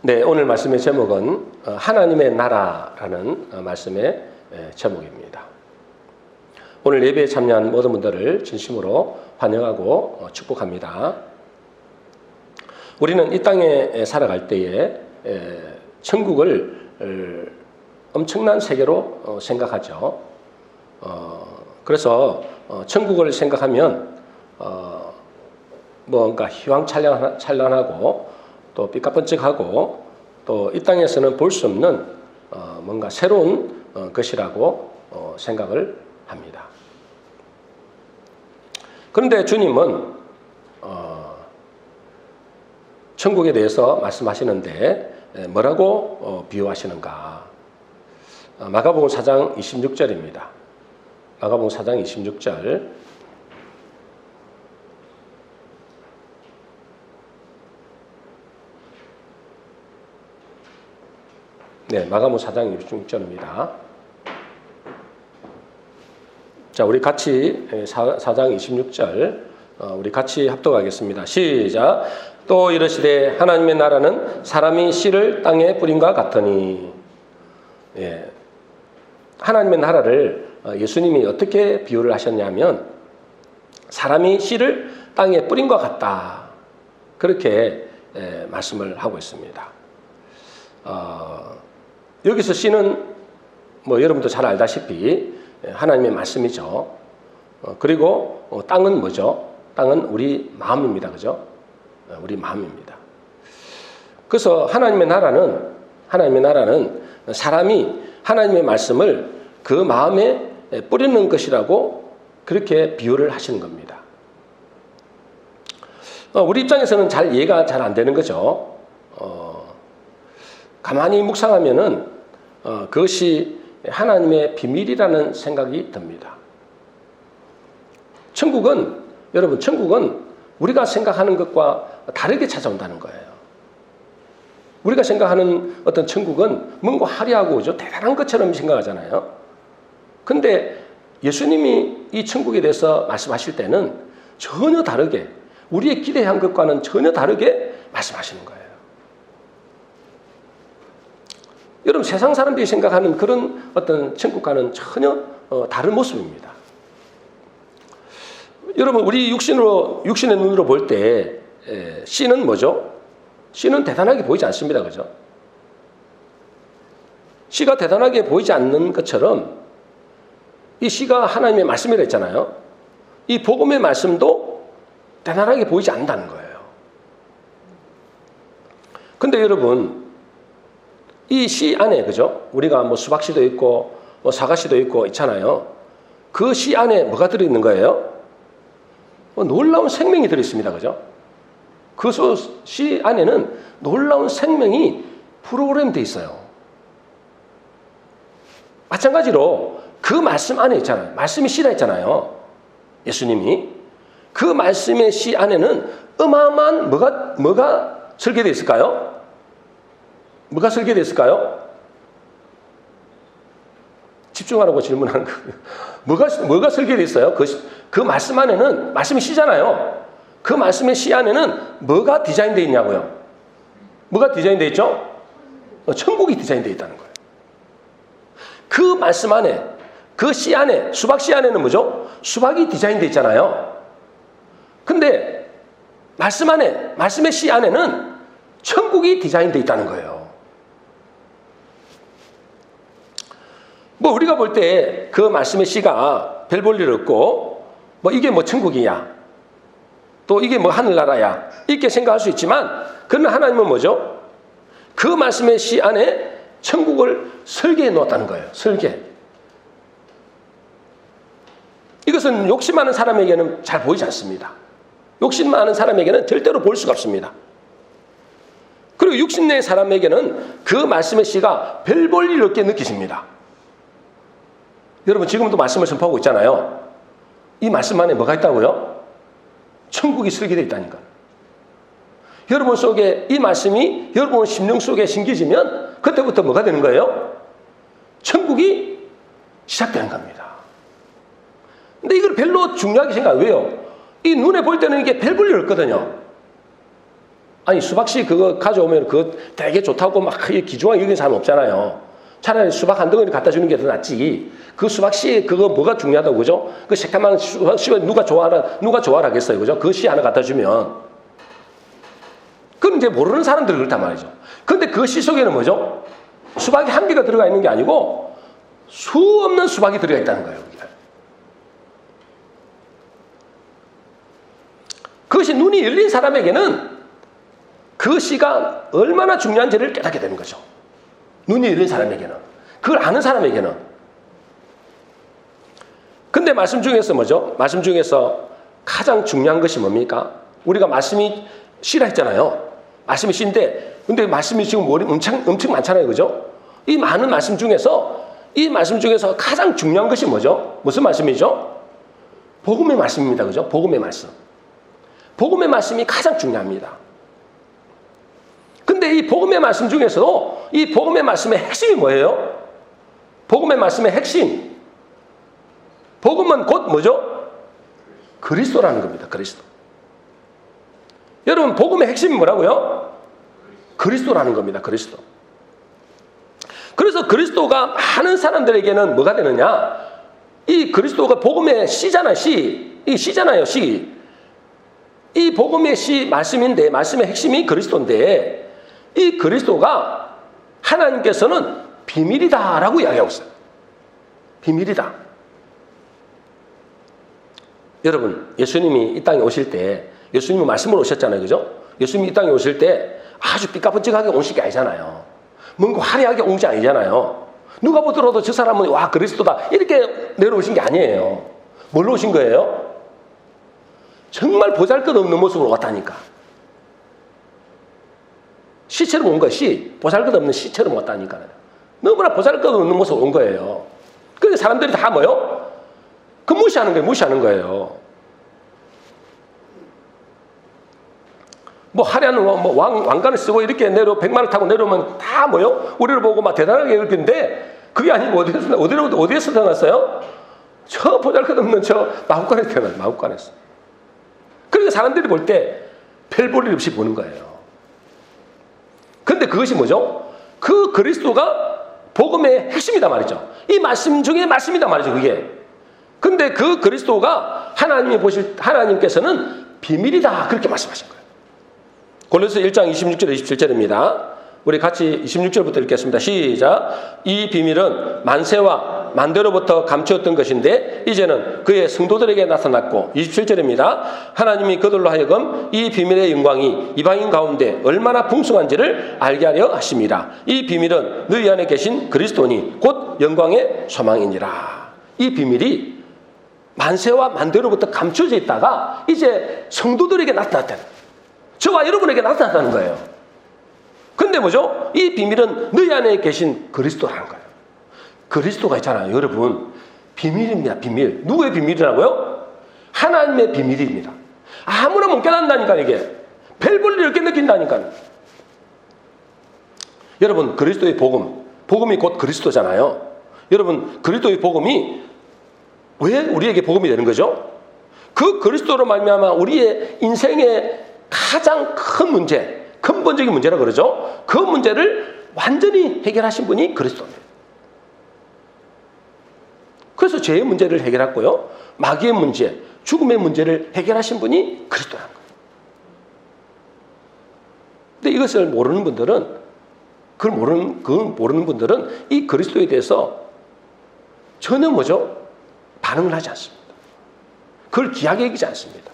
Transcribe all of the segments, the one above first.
네, 오늘 말씀의 제목은 하나님의 나라라는 말씀의 제목입니다. 오늘 예배에 참여한 모든 분들을 진심으로 환영하고 축복합니다. 우리는 이 땅에 살아갈 때에 천국을 엄청난 세계로 생각하죠. 그래서 천국을 생각하면 뭔가 희왕찬란하고 또 삐까뻔쩍하고 또 이 땅에서는 볼 수 없는 뭔가 새로운 것이라고 생각을 합니다. 그런데 주님은 천국에 대해서 말씀하시는데 뭐라고 비유하시는가? 마가복음 4장 26절입니다. 마가복음 4장 26절. 네, 마가복음 4장 26절입니다. 자, 우리 같이 4장 26절 우리 같이 합독하겠습니다. 시작. 또 이르시되 하나님의 나라는 사람이 씨를 땅에 뿌린과 같으니. 예, 하나님의 나라를 예수님이 어떻게 비유를 하셨냐면 사람이 씨를 땅에 뿌린 것 같다. 그렇게 말씀을 하고 있습니다. 여기서 씨는 뭐 여러분도 잘 알다시피 하나님의 말씀이죠. 그리고 땅은 뭐죠? 땅은 우리 마음입니다. 그죠? 우리 마음입니다. 그래서 하나님의 나라는 사람이 하나님의 말씀을 그 마음에 뿌리는 것이라고 그렇게 비유를 하시는 겁니다. 우리 입장에서는 잘 이해가 잘 안 되는 거죠. 가만히 묵상하면은 그것이 하나님의 비밀이라는 생각이 듭니다. 여러분, 천국은 우리가 생각하는 것과 다르게 찾아온다는 거예요. 우리가 생각하는 어떤 천국은 뭔가 화려하고 대단한 것처럼 생각하잖아요. 근데 예수님이 이 천국에 대해서 말씀하실 때는 전혀 다르게, 우리의 기대한 것과는 전혀 다르게 말씀하시는 거예요. 여러분, 세상 사람들이 생각하는 그런 어떤 천국과는 전혀 다른 모습입니다. 여러분, 우리 육신의 눈으로 볼 때 씨는 뭐죠? 씨는 대단하게 보이지 않습니다. 그죠? 씨가 대단하게 보이지 않는 것처럼 이 씨가 하나님의 말씀이라 했잖아요. 이 복음의 말씀도 대단하게 보이지 않는다는 거예요. 근데 여러분, 이 씨 안에, 그죠? 우리가 뭐 수박씨도 있고, 뭐 사과씨도 있고 있잖아요. 그 씨 안에 뭐가 들어있는 거예요? 놀라운 생명이 들어있습니다. 그죠? 그 씨 안에는 놀라운 생명이 프로그램되어 있어요. 마찬가지로 그 말씀 안에 있잖아요. 말씀이 씨라 했잖아요. 예수님이. 그 말씀의 씨 안에는 어마어마한 뭐가 설계되어 있을까요? 뭐가 설계되어 있을까요? 집중하라고 질문하는 거예요. 뭐가 설계되어 있어요? 그 말씀 안에는, 말씀이 씨잖아요. 그 말씀의 씨 안에는 뭐가 디자인되어 있냐고요? 뭐가 디자인되어 있죠? 천국이 디자인되어 있다는 거예요. 그 말씀 안에, 그 씨 안에, 수박 씨 안에는 뭐죠? 수박이 디자인되어 있잖아요. 근데 말씀 안에, 말씀의 씨 안에는 천국이 디자인되어 있다는 거예요. 뭐 우리가 볼 때 그 말씀의 씨가 별 볼 일 없고 뭐 이게 뭐 천국이야, 또 이게 뭐 하늘나라야, 이렇게 생각할 수 있지만, 그러나 하나님은 뭐죠? 그 말씀의 씨 안에 천국을 설계해 놓았다는 거예요. 설계. 이것은 욕심 많은 사람에게는 잘 보이지 않습니다. 욕심 많은 사람에게는 절대로 볼 수가 없습니다. 그리고 육신 내 사람에게는 그 말씀의 씨가 별 볼 일 없게 느끼십니다. 여러분, 지금도 말씀을 선포하고 있잖아요. 이 말씀 안에 뭐가 있다고요? 천국이 설계되어 있다니까. 여러분 속에 이 말씀이 여러분 심령 속에 심겨지면 그때부터 뭐가 되는 거예요? 천국이 시작되는 겁니다. 근데 이걸 별로 중요하게 왜요? 이 눈에 볼 때는 이게 별 볼 일 없거든요. 아니 수박씨 그거 가져오면 그거 되게 좋다고 막 귀중하게 여기는 사람 없잖아요. 차라리 수박 한 덩어리 갖다 주는 게 더 낫지. 그 수박씨 그거 뭐가 중요하다고 그죠? 그 새까만 수박씨 누가 좋아하겠어요, 그죠? 그 씨 하나 갖다 주면. 그건 이제 모르는 사람들이 그렇단 말이죠. 근데 그 씨 속에는 뭐죠? 수박이 한 개가 들어가 있는 게 아니고 수 없는 수박이 들어가 있다는 거예요. 그것이 눈이 열린 사람에게는 그 씨가 얼마나 중요한지를 깨닫게 되는 거죠. 눈이 열린 사람에게는. 그걸 아는 사람에게는. 근데 말씀 중에서 뭐죠? 말씀 중에서 가장 중요한 것이 뭡니까? 우리가 말씀이 씨라 했잖아요. 말씀이 씨인데, 근데 말씀이 지금 엄청 많잖아요. 그죠? 이 많은 말씀 중에서, 가장 중요한 것이 뭐죠? 무슨 말씀이죠? 복음의 말씀입니다. 그죠? 복음의 말씀. 복음의 말씀이 가장 중요합니다. 근데 이 복음의 말씀 중에서도 이 복음의 말씀의 핵심이 뭐예요? 복음의 말씀의 핵심. 복음은 곧 뭐죠? 그리스도라는 겁니다. 그리스도. 여러분, 복음의 핵심이 뭐라고요? 그리스도라는 겁니다. 그리스도. 그래서 그리스도가 많은 사람들에게는 뭐가 되느냐? 이 그리스도가 복음의 씨잖아요. 씨. 이 씨잖아요. 씨. 이 복음의 씨 말씀인데, 말씀의 핵심이 그리스도인데, 이 그리스도가 하나님께서는 비밀이다라고 이야기하고 있어요. 비밀이다. 여러분, 예수님이 이 땅에 오실 때, 예수님이 말씀으로 오셨잖아요. 그죠? 예수님이 이 땅에 오실 때 아주 삐까뻔쩍하게 오신 게 아니잖아요. 뭔가 화려하게 온 게 아니잖아요. 누가 보더라도 저 사람은 와, 그리스도다. 이렇게 내려오신 게 아니에요. 뭘로 오신 거예요? 정말 보잘것없는 모습으로 왔다니까. 시처럼 온 거예요. 시. 보잘것없는 시처럼 왔다니까. 너무나 보잘것없는 모습으로 온 거예요. 그래서 사람들이 다 뭐요? 그 무시하는 거예요. 무시하는 거예요. 뭐 하려는 왕관을 쓰고 이렇게 백마를 타고 내려오면 다 뭐요? 우리를 보고 막 대단하게 여기는데 그게 아니고 어디에서 태어났어요? 저 보잘것없는 저 마국간에서 태어났어요. 마국간에서. 그러니까 사람들이 볼 때 별 볼 일 없이 보는 거예요. 근데 그것이 뭐죠? 그 그리스도가 복음의 핵심이다 말이죠. 이 말씀 중에 말씀이다 말이죠, 그게. 근데 그 그리스도가 하나님께서는 비밀이다. 그렇게 말씀하신 거예요. 골로새 1장 26절 27절입니다. 우리 같이 26절부터 읽겠습니다. 시작. 이 비밀은 만세와 만대로부터 감추었던 것인데 이제는 그의 성도들에게 나타났고 27절입니다. 하나님이 그들로 하여금 이 비밀의 영광이 이방인 가운데 얼마나 풍성한지를 알게 하려 하십니다. 이 비밀은 너희 안에 계신 그리스도니 곧 영광의 소망이니라. 이 비밀이 만세와 만대로부터 감춰져 있다가 이제 성도들에게 나타났다는 거예요. 저와 여러분에게 나타났다는 거예요. 근데 뭐죠? 이 비밀은 너희 안에 계신 그리스도라는 거예요. 그리스도가 있잖아요. 여러분, 비밀입니다. 비밀. 누구의 비밀이라고요? 하나님의 비밀입니다. 아무나 못 깨닫는다니까 이게. 별 볼 일 없게 느낀다니까. 여러분, 그리스도의 복음. 복음이 곧 그리스도잖아요. 여러분, 그리스도의 복음이 왜 우리에게 복음이 되는 거죠? 그 그리스도로 말미암아 우리의 인생의 가장 큰 문제, 근본적인 문제라 그러죠. 그 문제를 완전히 해결하신 분이 그리스도입니다. 그래서 죄의 문제를 해결했고요. 마귀의 문제, 죽음의 문제를 해결하신 분이 그리스도라는 거예요. 근데 이것을 모르는 분들은, 그걸 모르는 분들은 이 그리스도에 대해서 전혀 뭐죠? 반응을 하지 않습니다. 그걸 귀하게 여기지 않습니다.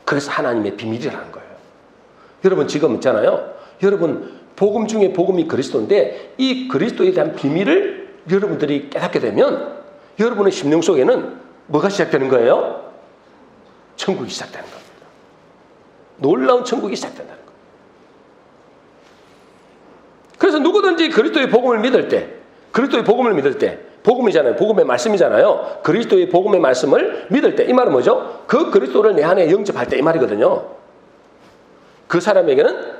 그래서 하나님의 비밀이라는 거예요. 여러분 지금 있잖아요. 여러분 복음 중에 복음이 그리스도인데 이 그리스도에 대한 비밀을 여러분들이 깨닫게 되면 여러분의 심령 속에는 뭐가 시작되는 거예요? 천국이 시작되는 겁니다. 놀라운 천국이 시작된다는 거예요. 그래서 누구든지 그리스도의 복음을 믿을 때, 복음이잖아요. 복음의 말씀이잖아요. 그리스도의 복음의 말씀을 믿을 때, 이 말은 뭐죠? 그 그리스도를 내 안에 영접할 때 이 말이거든요. 그 사람에게는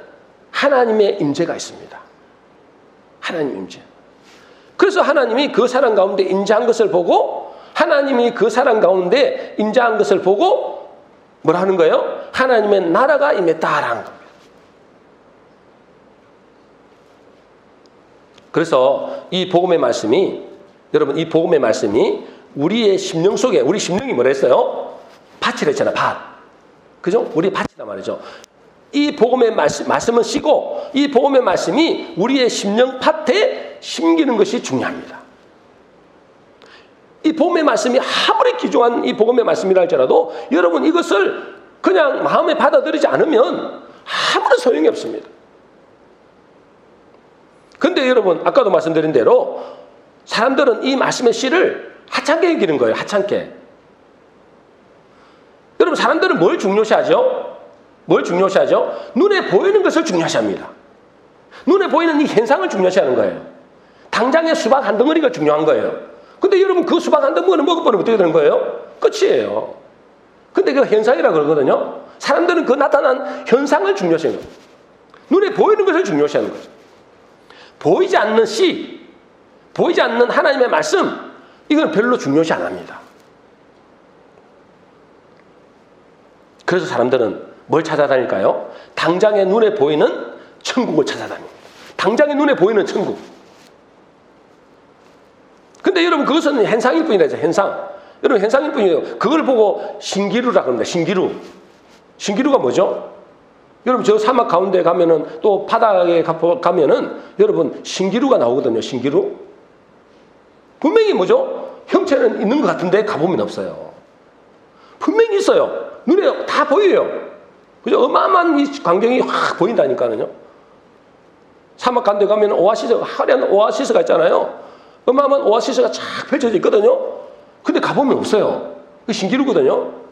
하나님의 임재가 있습니다. 하나님의 임재. 그래서 하나님이 그 사람 가운데 임재한 것을 보고, 하나님이 그 사람 가운데 임재한 것을 보고 뭐라 하는 거예요? 하나님의 나라가 임했다라는 겁니다. 그래서 이 복음의 말씀이, 여러분, 이 복음의 말씀이 우리의 심령 속에, 우리 심령이 뭐라 했어요? 밭이라 했잖아, 밭. 그죠? 우리 밭이란 말이죠. 이 복음의 말씀은 씨고, 이 복음의 말씀이 우리의 심령 밭에 심기는 것이 중요합니다. 이 복음의 말씀이 아무리 귀중한 이 복음의 말씀이라 할지라도 여러분 이것을 그냥 마음에 받아들이지 않으면 아무런 소용이 없습니다. 근데 여러분, 아까도 말씀드린 대로 사람들은 이 말씀의 씨를 하찮게 여기는 거예요. 하찮게. 여러분, 사람들은 뭘 중요시하죠? 뭘 중요시하죠? 눈에 보이는 것을 중요시합니다. 눈에 보이는 이 현상을 중요시하는 거예요. 당장의 수박 한 덩어리가 중요한 거예요. 근데 여러분, 그 수박 한 덩어리를 먹어보면 어떻게 되는 거예요? 끝이에요. 근데 그 현상이라고 그러거든요. 사람들은 그 나타난 현상을 중요시하는 거예요. 눈에 보이는 것을 중요시하는 거죠. 보이지 않는 씨, 보이지 않는 하나님의 말씀, 이건 별로 중요시 안 합니다. 그래서 사람들은 뭘 찾아다닐까요? 당장의 눈에 보이는 천국을 찾아다닙니다. 당장의 눈에 보이는 천국. 근데 여러분, 그것은 현상일 뿐이라죠. 현상. 여러분, 현상일 뿐이에요. 그걸 보고 신기루라고 합니다. 신기루. 신기루가 뭐죠? 여러분, 저 사막 가운데 가면은, 또 바다에 가면은 여러분 신기루가 나오거든요. 신기루. 분명히 뭐죠? 형체는 있는 것 같은데 가보면 없어요. 분명히 있어요. 눈에 다 보여요. 그죠? 어마어마한 이 광경이 확 보인다니까요. 사막 가운데 가면 오아시스가, 화려한 오아시스가 있잖아요. 어마어마한 오아시스가 쫙 펼쳐져 있거든요. 근데 가보면 없어요. 그 신기루거든요.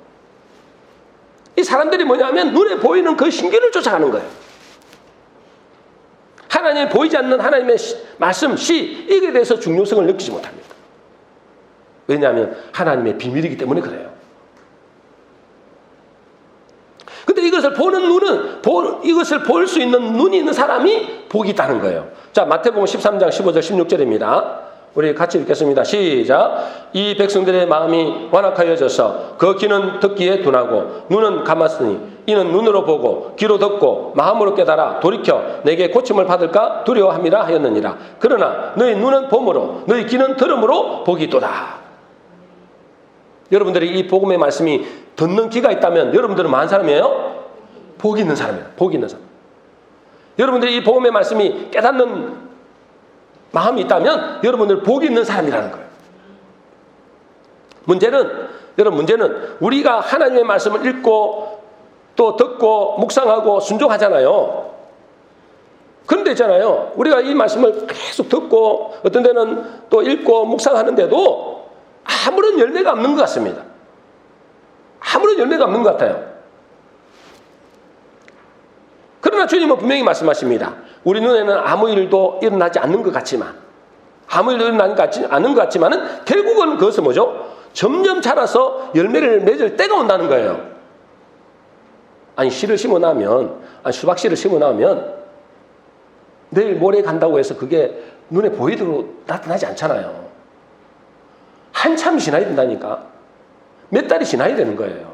이 사람들이 뭐냐면 눈에 보이는 그 신기를 쫓아가는 거예요. 하나님이 보이지 않는 하나님의 말씀, 시, 이게 대해서 중요성을 느끼지 못합니다. 왜냐하면 하나님의 비밀이기 때문에 그래요. 근데 이것을 보는 눈은, 이것을 볼 수 있는 눈이 있는 사람이 복이 있다는 거예요. 자, 마태복음 13장 15절 16절입니다. 우리 같이 읽겠습니다. 시작. 이 백성들의 마음이 완악하여져서 그 귀는 듣기에 둔하고 눈은 감았으니 이는 눈으로 보고 귀로 듣고 마음으로 깨달아 돌이켜 내게 고침을 받을까 두려워함이라 하였느니라. 그러나 너희 눈은 봄으로 너희 귀는 들음으로 복이 있도다. 여러분들이 이 복음의 말씀이 듣는 귀가 있다면 여러분들은 뭐한 사람이에요? 복이 있는 사람이에요. 복이 있는 사람. 여러분들이 이 복음의 말씀이 깨닫는 마음이 있다면 여러분들 복이 있는 사람이라는 거예요. 문제는 우리가 하나님의 말씀을 읽고 또 듣고 묵상하고 순종하잖아요. 그런데 있잖아요. 우리가 이 말씀을 계속 듣고 어떤 데는 또 읽고 묵상하는데도 아무런 열매가 없는 것 같습니다. 아무런 열매가 없는 것 같아요. 그러나 주님은 분명히 말씀하십니다. 우리 눈에는 아무 일도 일어나지 않는 것 같지만, 아무 일도 일어나지 않는 것 같지만은 결국은 그것은 뭐죠? 점점 자라서 열매를 맺을 때가 온다는 거예요. 아니, 씨를 심어 나면, 수박씨를 심어 나면 내일 모레 간다고 해서 그게 눈에 보이도록 나타나지 않잖아요. 한참 지나야 된다니까. 몇 달이 지나야 되는 거예요.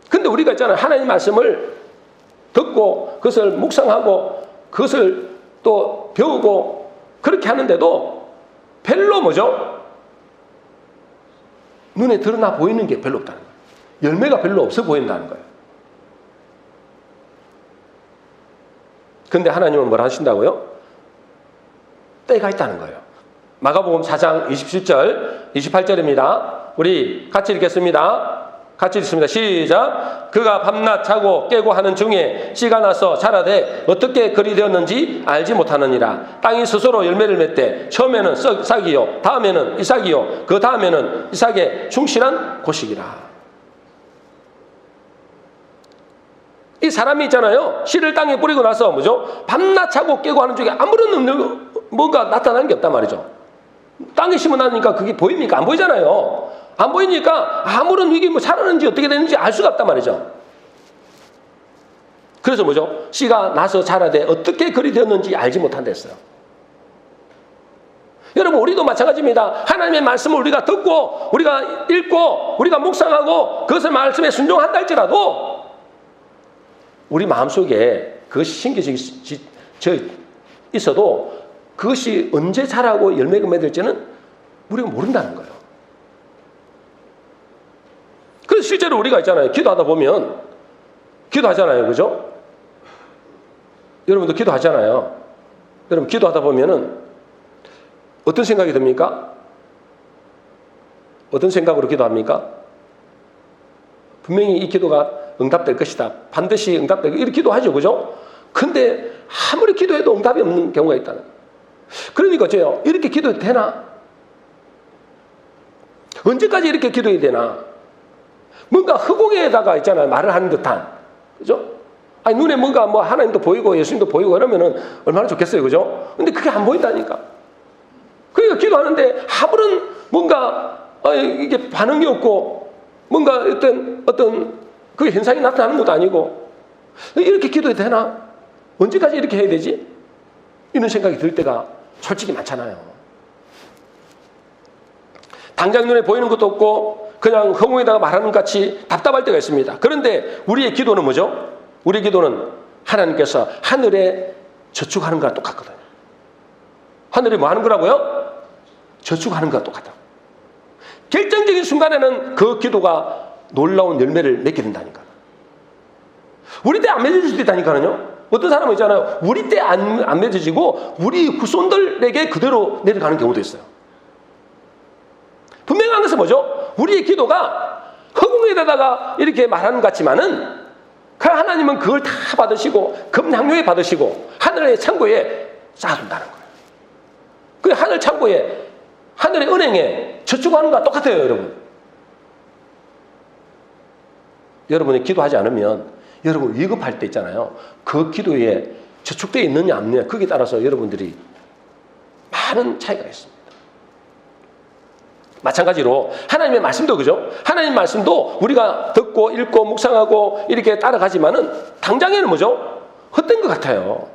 근데 우리가 있잖아요. 하나님 말씀을 듣고 그것을 묵상하고 그것을 또 배우고 그렇게 하는데도 별로 뭐죠? 눈에 드러나 보이는 게 별로 없다는 거예요. 열매가 별로 없어 보인다는 거예요. 근데 하나님은 뭘 하신다고요? 때가 있다는 거예요. 마가복음 4장 27절, 28절입니다. 우리 같이 읽겠습니다. 같이 읽습니다. 시작. 그가 밤낮 자고 깨고 하는 중에 씨가 나서 자라되 어떻게 그리 되었는지 알지 못하느니라. 땅이 스스로 열매를 맺되 처음에는 싹이요 다음에는 이삭이요 그 다음에는 이삭의 충실한 곡식이라. 이 사람이 있잖아요. 씨를 땅에 뿌리고 나서 뭐죠? 밤낮 자고 깨고 하는 중에 아무런 뭔가 나타나는 게 없단 말이죠. 땅에 심어놨으니까 그게 보입니까? 안 보이잖아요. 안 보이니까 아무런 이게 뭐 자라는지 어떻게 되는지 알 수가 없단 말이죠. 그래서 뭐죠? 씨가 나서 자라되 어떻게 그리 되었는지 알지 못한댔어요. 여러분, 우리도 마찬가지입니다. 하나님의 말씀을 우리가 듣고 우리가 읽고 우리가 묵상하고 그것을 말씀에 순종한다 할지라도 우리 마음속에 그것이 심겨져 있어도 그것이 언제 자라고 열매가 맺을지는 우리가 모른다는 거예요. 그래서 실제로 우리가 있잖아요. 기도하다 보면 기도하잖아요. 그죠? 여러분도 기도하잖아요. 여러분 기도하다 보면은 어떤 생각이 듭니까? 어떤 생각으로 기도합니까? 분명히 이 기도가 응답될 것이다. 반드시 응답될 것이다. 이렇게 기도하죠. 그죠? 근데 아무리 기도해도 응답이 없는 경우가 있다는 거예요. 그러니까 어째요? 이렇게 기도해도 되나? 언제까지 이렇게 기도해야 되나? 뭔가 허공에다가 있잖아요. 말을 하는 듯한. 그죠? 아니, 눈에 뭔가 뭐 하나님도 보이고 예수님도 보이고 그러면은 얼마나 좋겠어요. 그죠? 근데 그게 안 보인다니까. 그러니까 기도하는데 아무런 뭔가 이게 반응이 없고 뭔가 어떤 그 현상이 나타나는 것도 아니고 이렇게 기도해도 되나? 언제까지 이렇게 해야 되지? 이런 생각이 들 때가 솔직히 많잖아요. 당장 눈에 보이는 것도 없고 그냥 허공에다가 말하는 것 같이 답답할 때가 있습니다. 그런데 우리의 기도는 뭐죠? 우리의 기도는 하나님께서 하늘에 저축하는 거랑 똑같거든요. 하늘에 뭐 하는 거라고요? 저축하는 거랑 똑같다. 결정적인 순간에는 그 기도가 놀라운 열매를 맺게 된다니까요. 우리 때 안 맺어질 수도 있다니까요. 어떤 사람은 있잖아요. 우리 때 안 맺어지고 우리 후손들에게 그대로 내려가는 경우도 있어요. 분명한 것은 뭐죠? 우리의 기도가 허공에다가 이렇게 말하는 것 같지만은 그 하나님은 그걸 다 받으시고 금향료에 받으시고 하늘의 창고에 쌓아둔다는 거예요. 그 하늘 창고에 하늘의 은행에 저축하는 거랑 똑같아요. 여러분. 여러분이 기도하지 않으면 여러분 위급할 때 있잖아요. 그 기도에 저축되어 있느냐 없느냐 거기에 따라서 여러분들이 많은 차이가 있습니다. 마찬가지로 하나님의 말씀도 그죠? 하나님 말씀도 우리가 듣고 읽고 묵상하고 이렇게 따라가지만은 당장에는 뭐죠? 헛된 것 같아요.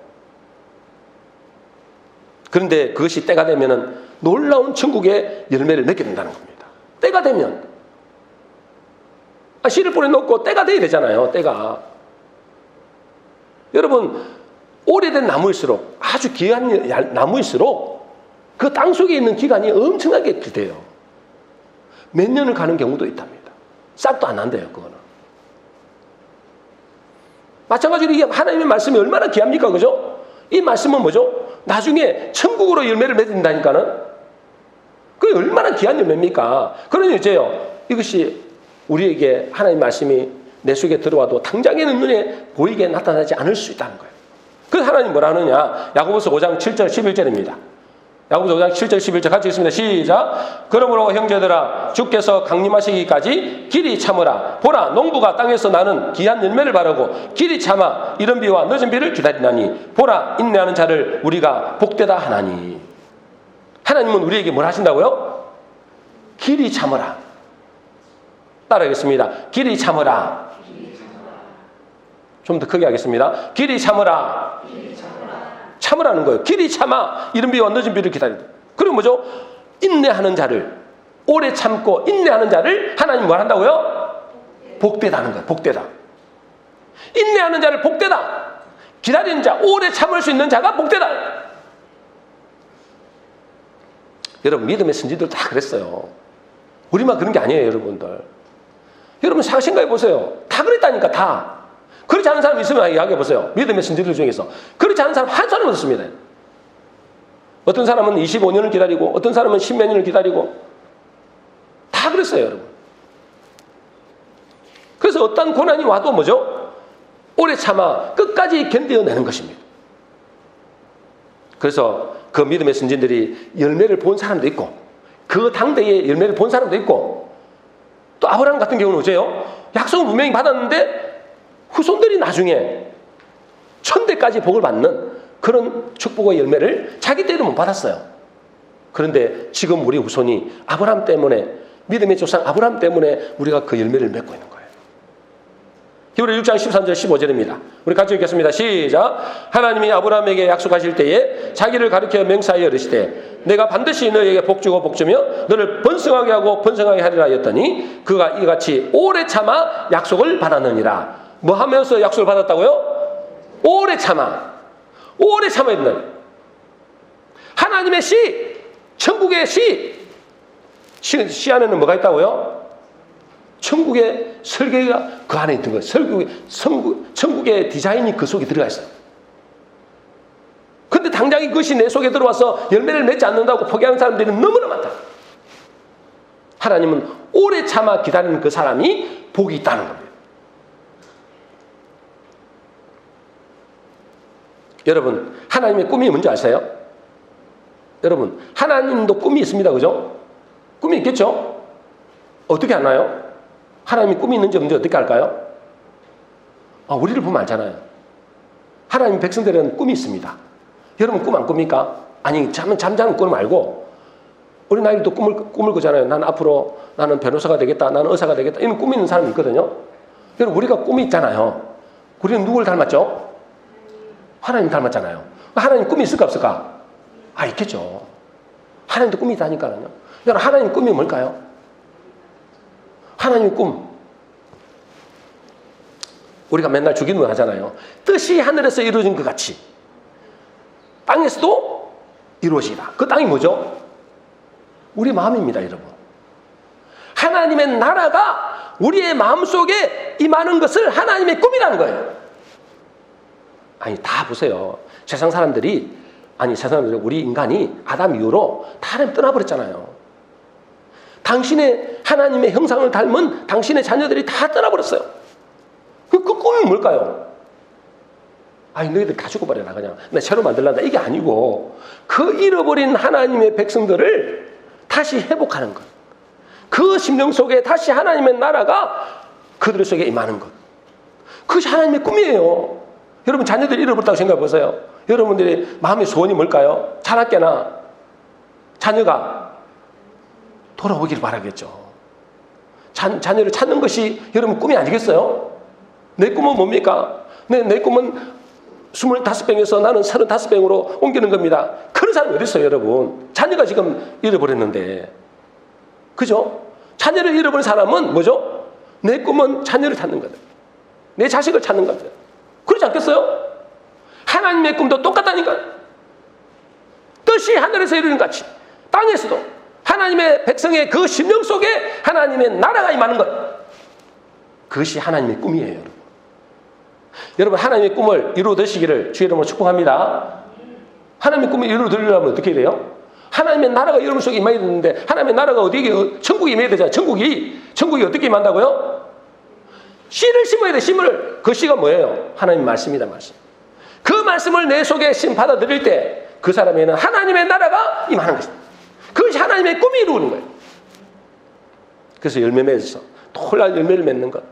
그런데 그것이 때가 되면은 놀라운 천국의 열매를 맺게 된다는 겁니다. 때가 되면 씨를 뿌려놓고 때가 돼야 되잖아요. 때가. 여러분 오래된 나무일수록 아주 귀한 나무일수록 그 땅 속에 있는 기간이 엄청나게 길대요. 몇 년을 가는 경우도 있답니다. 싹도 안 난대요. 그거는. 마찬가지로 이게 하나님의 말씀이 얼마나 귀합니까? 그죠? 이 말씀은 뭐죠? 나중에 천국으로 열매를 맺는다니까는 그게 얼마나 귀한 열매입니까? 그러니 이제요. 이것이 우리에게 하나님 말씀이 내 속에 들어와도 당장에는 눈에 보이게 나타나지 않을 수 있다는 거예요. 그래서 하나님 뭐라 하느냐? 야고보서 5장 7절 11절입니다. 야고보서 5장 7절 11절 같이 읽습니다. 시작. 그러므로 형제들아 주께서 강림하시기까지 길이 참으라. 보라 농부가 땅에서 나는 귀한 열매를 바라고 길이 참아 이른 비와 늦은 비를 기다리나니 보라 인내하는 자를 우리가 복되다 하나니. 하나님은 우리에게 뭘 하신다고요? 길이 참으라. 따라하겠습니다. 길이 참으라. 좀 더 크게 하겠습니다. 길이 참으라. 참으라는 거예요. 길이 참아 이른 비와 늦은 비를 기다린다. 그리고 뭐죠? 인내하는 자를 오래 참고 인내하는 자를 하나님 뭘 한다고요? 복되다는 거예요. 복되다. 인내하는 자를 복되다. 기다리는 자, 오래 참을 수 있는 자가 복되다. 여러분 믿음의 선지들 다 그랬어요. 우리만 그런 게 아니에요. 여러분들. 여러분 생각해 보세요. 다 그랬다니까 다. 그렇지 않은 사람 있으면 이야기해 보세요. 믿음의 선지들 중에서. 그렇지 않은 사람 한 사람 없습니다. 어떤 사람은 25년을 기다리고 어떤 사람은 10몇 년을 기다리고 다 그랬어요. 여러분. 그래서 어떤 고난이 와도 뭐죠? 오래 참아 끝까지 견뎌내는 것입니다. 그래서 그 믿음의 선진들이 열매를 본 사람도 있고 그 당대에 열매를 본 사람도 있고 또 아브라함 같은 경우는 어째요? 약속은 분명히 받았는데 후손들이 나중에 천대까지 복을 받는 그런 축복의 열매를 자기 때는 못 받았어요. 그런데 지금 우리 후손이 아브라함 때문에 믿음의 조상 아브라함 때문에 우리가 그 열매를 맺고 있는 거예요. 히브리 6장 13절 15절입니다. 우리 같이 읽겠습니다. 시작. 하나님이 아브라함에게 약속하실 때에 자기를 가리켜 맹세하여 이르시되 내가 반드시 너에게 복주고 복주며 너를 번성하게 하고 번성하게 하리라 하였더니 그가 이같이 오래 참아 약속을 받았느니라. 뭐 하면서 약속을 받았다고요? 오래 참아. 오래 참아야 된다. 하나님의 시, 천국의 시 안에는 뭐가 있다고요? 천국의 설계가 그 안에 있던 거예요. 천국의 디자인이 그 속에 들어가 있어요. 근데 당장 이것이 내 속에 들어와서 열매를 맺지 않는다고 포기하는 사람들이 너무나 많다. 하나님은 오래 참아 기다리는 그 사람이 복이 있다는 겁니다. 여러분, 하나님의 꿈이 뭔지 아세요? 여러분, 하나님도 꿈이 있습니다. 그죠? 꿈이 있겠죠? 어떻게 아나요? 하나님이 꿈이 있는지 없는지 어떻게 알까요? 우리를 보면 알잖아요. 하나님 백성들은 꿈이 있습니다. 여러분 꿈 안 꿉니까? 아니, 잠자는 꿈 말고 우리 나이도 꿈을 꾸잖아요. 나는 앞으로 나는 변호사가 되겠다. 나는 의사가 되겠다. 이런 꿈이 있는 사람이 있거든요. 여러분 우리가 꿈이 있잖아요. 우리는 누굴 닮았죠? 하나님 닮았잖아요. 하나님 꿈이 있을까 없을까? 있겠죠. 하나님도 꿈이 있다니까요. 여러분 하나님 꿈이 뭘까요? 하나님의 꿈. 우리가 맨날 주기도문 하잖아요. 뜻이 하늘에서 이루어진 것 같이 땅에서도 이루어지다. 그 땅이 뭐죠? 우리 마음입니다, 여러분. 하나님의 나라가 우리의 마음속에 임하는 것을 하나님의 꿈이라는 거예요. 다 보세요. 세상 사람들이 우리 인간이 아담 이후로 다 하나님 떠나버렸잖아요. 당신의 하나님의 형상을 닮은 당신의 자녀들이 다 떠나버렸어요. 그 꿈이 뭘까요? 너희들 다 죽어버려라 그냥. 나 새로 만들란다. 이게 아니고 그 잃어버린 하나님의 백성들을 다시 회복하는 것. 그 심령 속에 다시 하나님의 나라가 그들 속에 임하는 것. 그것이 하나님의 꿈이에요. 여러분 자녀들이 잃어버렸다고 생각해 보세요. 여러분들의 마음의 소원이 뭘까요? 자나깨나 자녀가 돌아오기를 바라겠죠. 자녀를 찾는 것이 여러분 꿈이 아니겠어요? 내 꿈은 뭡니까? 내 꿈은 25병에서 나는 35병으로 옮기는 겁니다. 그런 사람이 어디 있어요, 여러분? 자녀가 지금 잃어버렸는데. 그죠? 자녀를 잃어버린 사람은 뭐죠? 내 꿈은 자녀를 찾는 거다. 내 자식을 찾는 겁니다. 그렇지 않겠어요? 하나님의 꿈도 똑같다니까. 뜻이 하늘에서 이루는 같이 땅에서도 하나님의 백성의 그 심령 속에 하나님의 나라가 임하는 것. 그것이 하나님의 꿈이에요, 여러분. 여러분 하나님의 꿈을 이루어드시기를 주의 이름으로 축복합니다. 하나님의 꿈을 이루어드리려면 어떻게 돼요? 하나님의 나라가 여러분 속에 임해야 되는데 하나님의 나라가 어디에 천국이 임해야 되잖아요. 천국이 어떻게 임한다고요? 씨를 심어야 돼. 씨를. 그 씨가 뭐예요? 하나님 말씀이다. 말씀. 그 말씀을 내 속에 받아들일 때 그 사람에는 하나님의 나라가 임하는 것입니다. 그것이 하나님의 꿈이 이루는 거예요. 그래서 열매 맺어서 홀라 열매를 맺는 것.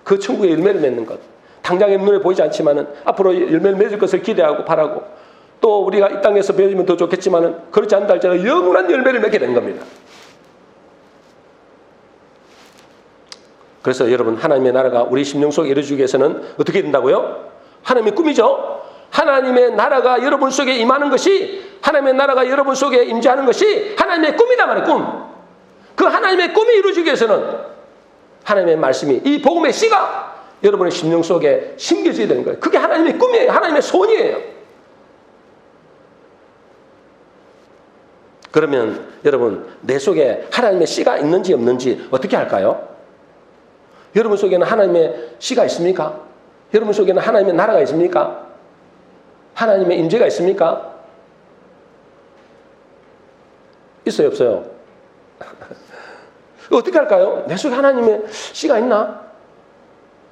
그 천국의 열매를 맺는 것. 당장에 눈에 보이지 않지만은 앞으로 열매를 맺을 것을 기대하고 바라고 또 우리가 이 땅에서 배우면 더 좋겠지만은 그렇지 않다 할지라도 영원한 열매를 맺게 되는 겁니다. 그래서 여러분 하나님의 나라가 우리 심령 속에 이루어지기 위해서는 어떻게 된다고요? 하나님의 꿈이죠. 하나님의 나라가 여러분 속에 임하는 것이 하나님의 나라가 여러분 속에 임재하는 것이 하나님의 꿈이다 말이에요. 꿈. 그 하나님의 꿈이 이루어지기 위해서는 하나님의 말씀이 이 복음의 씨가 여러분의 심령 속에 심겨져야 되는 거예요. 그게 하나님의 꿈이에요. 하나님의 소원이에요. 그러면 여러분 내 속에 하나님의 씨가 있는지 없는지 어떻게 할까요? 여러분 속에는 하나님의 씨가 있습니까? 여러분 속에는 하나님의 나라가 있습니까? 하나님의 임재가 있습니까? 있어요, 없어요? 어떻게 할까요? 내 속에 하나님의 씨가 있나?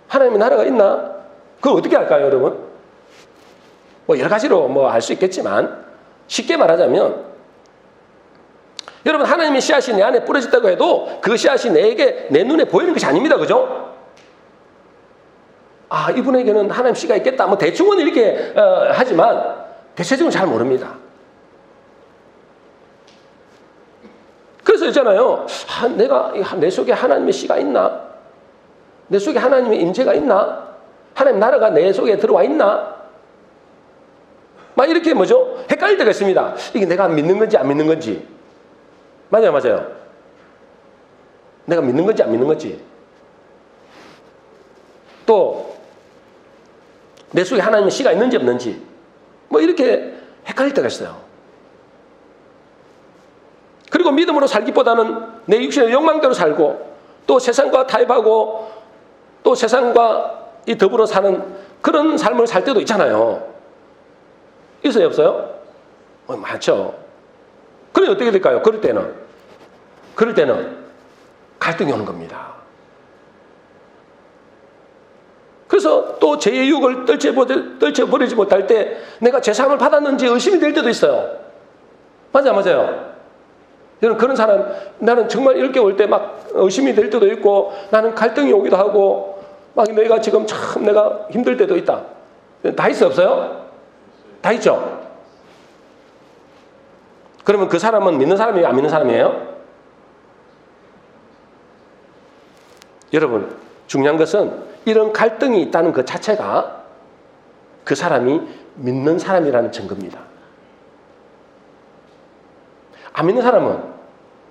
하나님의 나라가 있나? 그걸 어떻게 할까요, 여러분? 여러 가지로 알 수 있겠지만 쉽게 말하자면 여러분 하나님의 씨앗이 내 안에 뿌려졌다고 해도 그 씨앗이 내 눈에 보이는 것이 아닙니다. 그죠? 이분에게는 하나님 씨가 있겠다. 대충은 이렇게 하지만 대체적으로 잘 모릅니다. 그래서 있잖아요. 내가 내 속에 하나님의 씨가 있나? 내 속에 하나님의 임재가 있나? 하나님 나라가 내 속에 들어와 있나? 막 이렇게 뭐죠? 헷갈릴 때가 있습니다. 이게 내가 믿는 건지 안 믿는 건지. 맞아요, 맞아요. 내가 믿는 건지 안 믿는 건지. 또 내 속에 하나님의 씨가 있는지 없는지. 뭐 이렇게 헷갈릴 때가 있어요. 그리고 믿음으로 살기보다는 내 육신의 욕망대로 살고 또 세상과 타협하고 또 세상과 이 더불어 사는 그런 삶을 살 때도 있잖아요. 있어요, 없어요? 많죠. 그럼 어떻게 될까요? 그럴 때는 갈등이 오는 겁니다. 그래서 또 죄의 유혹을 떨쳐버리지 못할 때 내가 죄사함을 받았는지 의심이 될 때도 있어요. 맞아요. 여러분, 그런 사람, 나는 정말 이렇게 올 때 막 의심이 될 때도 있고 나는 갈등이 오기도 하고 막 내가 지금 참 내가 힘들 때도 있다. 다 있어요, 없어요? 다 있죠? 그러면 그 사람은 믿는 사람이에요, 안 믿는 사람이에요? 여러분, 중요한 것은 이런 갈등이 있다는 그 자체가 그 사람이 믿는 사람이라는 증거입니다. 안 믿는 사람은,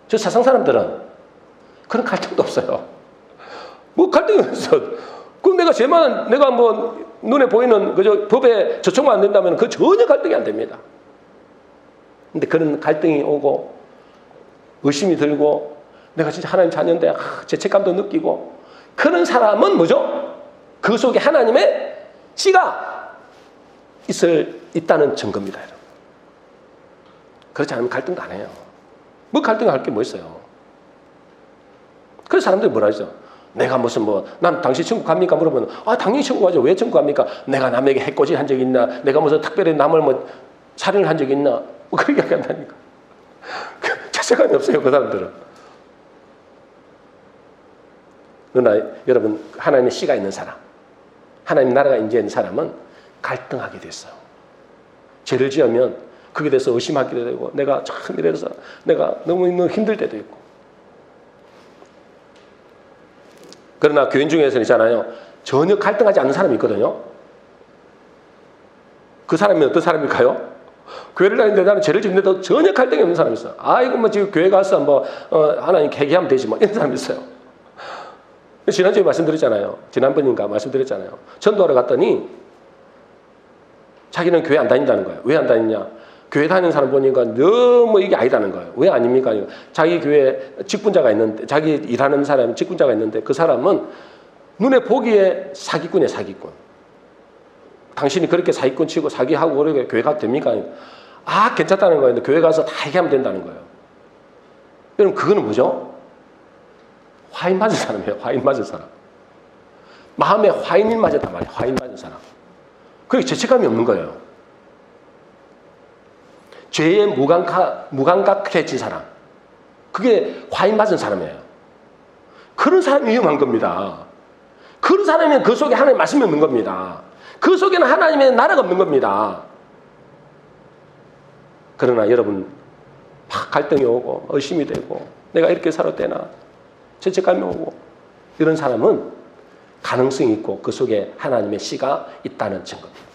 저 세상 사람들은 그런 갈등도 없어요. 뭐 갈등이 없어. 그럼 내가 뭐 눈에 보이는 그저 법에 저촉만 안 된다면 그 전혀 갈등이 안 됩니다. 근데 그런 갈등이 오고 의심이 들고 내가 진짜 하나님 자녀인데 죄책감도 느끼고 그런 사람은 뭐죠? 그 속에 하나님의 씨가 있다는 증거입니다. 여러분. 그렇지 않으면 갈등도 안 해요. 뭐 갈등할 게 뭐 있어요? 그래서 사람들이 뭐라 하죠? 내가 무슨 난 당신 천국 갑니까? 물어보면 당연히 천국 가죠. 왜 천국 갑니까? 내가 남에게 해코지 한 적이 있나? 내가 무슨 특별히 남을 살인을 한 적이 있나? 뭐 그렇게 한다니까. 자세감이 없어요, 그 사람들은. 그러나 여러분, 하나님의 씨가 있는 사람, 하나님 나라가 임재한 사람은 갈등하게 됐어요. 죄를 지으면 거기에 대해서 의심하기도 되고 내가 참 이래서 내가 너무 힘들 때도 있고. 그러나 교인 중에서는 있잖아요, 전혀 갈등하지 않는 사람이 있거든요. 그 사람이 어떤 사람일까요? 교회를 다니는데 나는 죄를 짓는데도 전혀 갈등이 없는 사람이 있어요. 이거 지금 교회 가서 하나님 회개하면 되지 이런 사람이 있어요. 지난주에 말씀드렸잖아요. 지난번인가 말씀드렸잖아요. 전도하러 갔더니 자기는 교회 안 다닌다는 거예요. 왜 안 다니냐? 교회 다니는 사람 보니까 너무 이게 아니라는 거예요. 왜 아닙니까? 자기 교회 직분자가 있는데, 자기 일하는 사람 직분자가 있는데 그 사람은 눈에 보기에 사기꾼이에요, 사기꾼. 당신이 그렇게 사기꾼 치고 사기하고 그러게 교회 가도 됩니까? 괜찮다는 거예요. 근데 교회 가서 다 얘기하면 된다는 거예요. 여러분, 그거는 뭐죠? 화인 맞은 사람이에요. 화인 맞은 사람. 마음에 화인이 맞았단 말이에요. 화인 맞은 사람. 그게 죄책감이 없는 거예요. 죄에 무감각해진 사람. 그게 화인 맞은 사람이에요. 그런 사람이 위험한 겁니다. 그런 사람이면 그 속에 하나님의 말씀이 없는 겁니다. 그 속에는 하나님의 나라가 없는 겁니다. 그러나 여러분, 막 갈등이 오고 의심이 되고 내가 이렇게 살아도 되나? 죄책감이 오고 이런 사람은 가능성이 있고 그 속에 하나님의 씨가 있다는 증거입니다.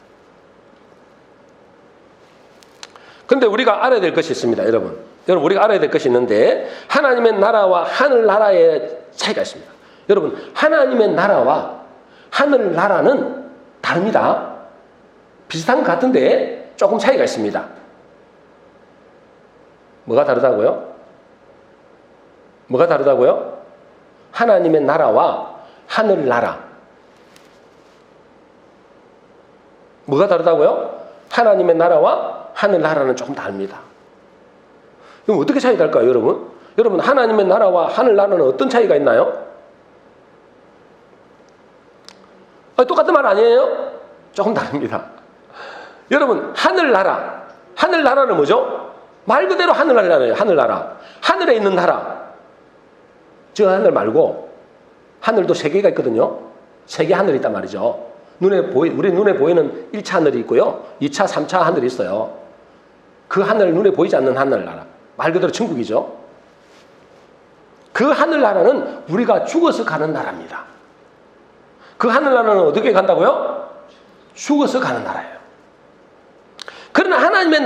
그런데 우리가 알아야 될 것이 있습니다. 여러분 우리가 알아야 될 것이 있는데 하나님의 나라와 하늘나라의 차이가 있습니다. 여러분, 하나님의 나라와 하늘나라는 다릅니다. 비슷한 것 같은데 조금 차이가 있습니다. 뭐가 다르다고요? 뭐가 다르다고요? 하나님의 나라와 하늘나라. 뭐가 다르다고요? 하나님의 나라와 하늘나라는 조금 다릅니다. 그럼 어떻게 차이 달까요, 여러분? 여러분, 하나님의 나라와 하늘나라는 어떤 차이가 있나요? 똑같은 말 아니에요? 조금 다릅니다. 여러분, 하늘나라는 뭐죠? 말 그대로 하늘나라예요. 하늘나라. 하늘에 있는 나라. 저 하늘 말고 하늘도 세 개가 있거든요. 세 개 하늘이 있단 말이죠. 우리 눈에 보이는 1차 하늘이 있고요. 2차, 3차 하늘이 있어요. 그 하늘, 눈에 보이지 않는 하늘나라. 말 그대로 천국이죠. 그 하늘나라는 우리가 죽어서 가는 나라입니다. 그 하늘나라는 어떻게 간다고요? 죽어서 가는 나라예요. 그러나 하나님의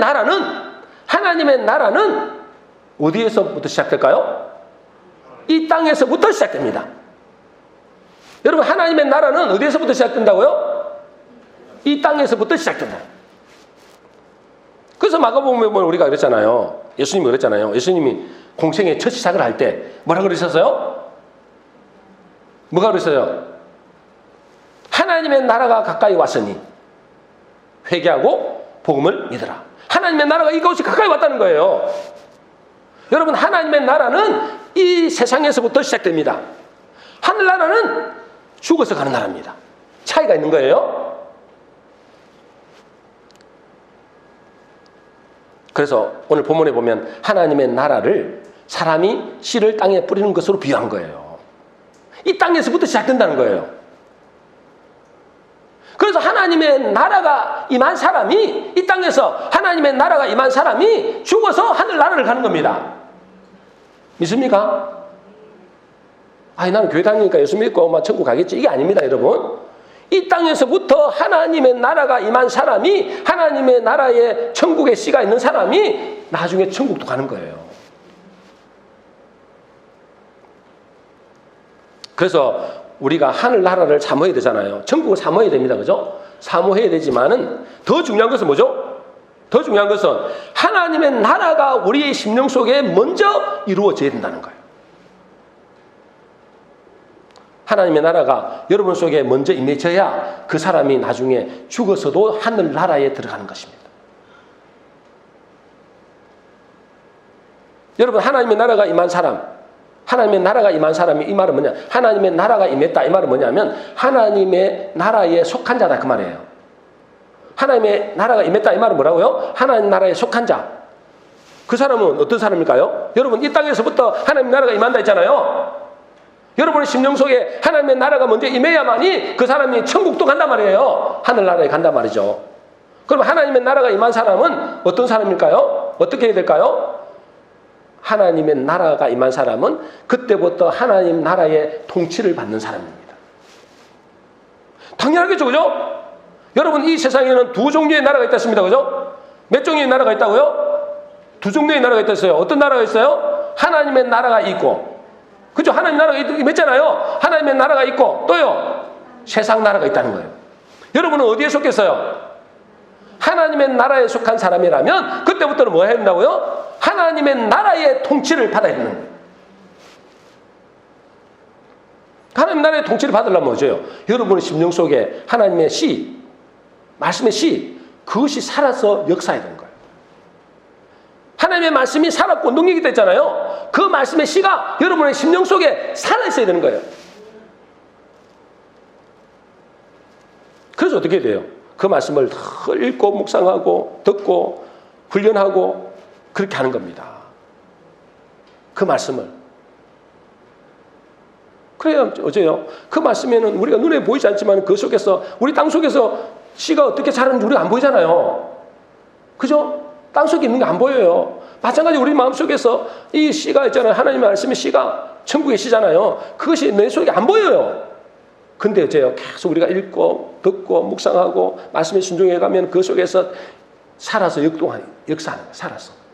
나라는 어디에서부터 시작될까요? 이 땅에서부터 시작됩니다. 여러분, 하나님의 나라는 어디에서부터 시작된다고요? 이 땅에서부터 시작된다. 그래서 마가복음에 보면 우리가 그랬잖아요. 예수님이 그랬잖아요. 예수님이 공생의 첫 시작을 할 때 뭐라 그러셨어요? 뭐가 그랬어요? 하나님의 나라가 가까이 왔으니 회개하고 복음을 믿으라. 하나님의 나라가 이곳이 가까이 왔다는 거예요. 여러분, 하나님의 나라는 이 세상에서부터 시작됩니다. 하늘나라는 죽어서 가는 나라입니다. 차이가 있는 거예요. 그래서 오늘 본문에 보면 하나님의 나라를 사람이 씨를 땅에 뿌리는 것으로 비유한 거예요. 이 땅에서부터 시작된다는 거예요. 그래서 하나님의 나라가 임한 사람이, 이 땅에서 하나님의 나라가 임한 사람이 죽어서 하늘나라를 가는 겁니다. 믿습니까? 아니, 나는 교회 다니니까 예수 믿고 천국 가겠지. 이게 아닙니다, 여러분. 이 땅에서부터 하나님의 나라가 임한 사람이, 하나님의 나라에 천국의 씨가 있는 사람이 나중에 천국도 가는 거예요. 그래서 우리가 하늘나라를 사모해야 되잖아요. 천국을 사모해야 됩니다. 그죠? 사모해야 되지만은 더 중요한 것은 뭐죠? 더 중요한 것은 하나님의 나라가 우리의 심령 속에 먼저 이루어져야 된다는 거예요. 하나님의 나라가 여러분 속에 먼저 임해져야 그 사람이 나중에 죽어서도 하늘나라에 들어가는 것입니다. 여러분, 하나님의 나라가 임한 사람, 하나님의 나라가 임한 사람이, 이 말은 뭐냐? 하나님의 나라가 임했다, 이 말은 뭐냐면 하나님의 나라에 속한 자다, 그 말이에요. 하나님의 나라가 임했다, 이 말은 뭐라고요? 하나님 나라에 속한 자. 그 사람은 어떤 사람일까요? 여러분, 이 땅에서부터 하나님 나라가 임한다 했잖아요. 여러분의 심령 속에 하나님의 나라가 먼저 임해야만이 그 사람이 천국도 간단 말이에요. 하늘나라에 간단 말이죠. 그럼 하나님의 나라가 임한 사람은 어떤 사람일까요? 어떻게 해야 될까요? 하나님의 나라가 임한 사람은 그때부터 하나님 나라의 통치를 받는 사람입니다. 당연하겠죠, 그죠? 여러분, 이 세상에는 두 종류의 나라가 있다 했습니다, 그죠? 몇 종류의 나라가 있다고요? 두 종류의 나라가 있다 했어요. 어떤 나라가 있어요? 하나님의 나라가 있고, 그죠? 하나님 나라가 있잖아요. 하나님의 나라가 있고, 또요, 세상 나라가 있다는 거예요. 여러분은 어디에 속했어요? 하나님의 나라에 속한 사람이라면 그때부터는 뭐 해야 된다고요? 하나님의 나라의 통치를 받아야 되는 거예요. 하나님 나라의 통치를 받으려면 뭐죠? 여러분의 심령 속에 하나님의 씨, 말씀의 씨, 그것이 살아서 역사해야 되는 거예요. 하나님의 말씀이 살았고 능력이 됐잖아요. 그 말씀의 씨가 여러분의 심령 속에 살아있어야 되는 거예요. 그래서 어떻게 돼요? 그 말씀을 읽고 묵상하고 듣고 훈련하고 그렇게 하는 겁니다. 그 말씀을. 그래야 어째요? 그 말씀에는 우리가 눈에 보이지 않지만 그 속에서, 우리 땅 속에서 씨가 어떻게 자라는지 우리가 안 보이잖아요. 그죠? 땅 속에 있는 게 안 보여요. 마찬가지 우리 마음속에서 이 씨가 있잖아요. 하나님의 말씀의 씨가 천국의 씨잖아요. 그것이 내 속에 안 보여요. 근데 어째요? 계속 우리가 읽고 듣고 묵상하고 말씀에 순종해 가면 그 속에서 살아서 역사하는 거예요.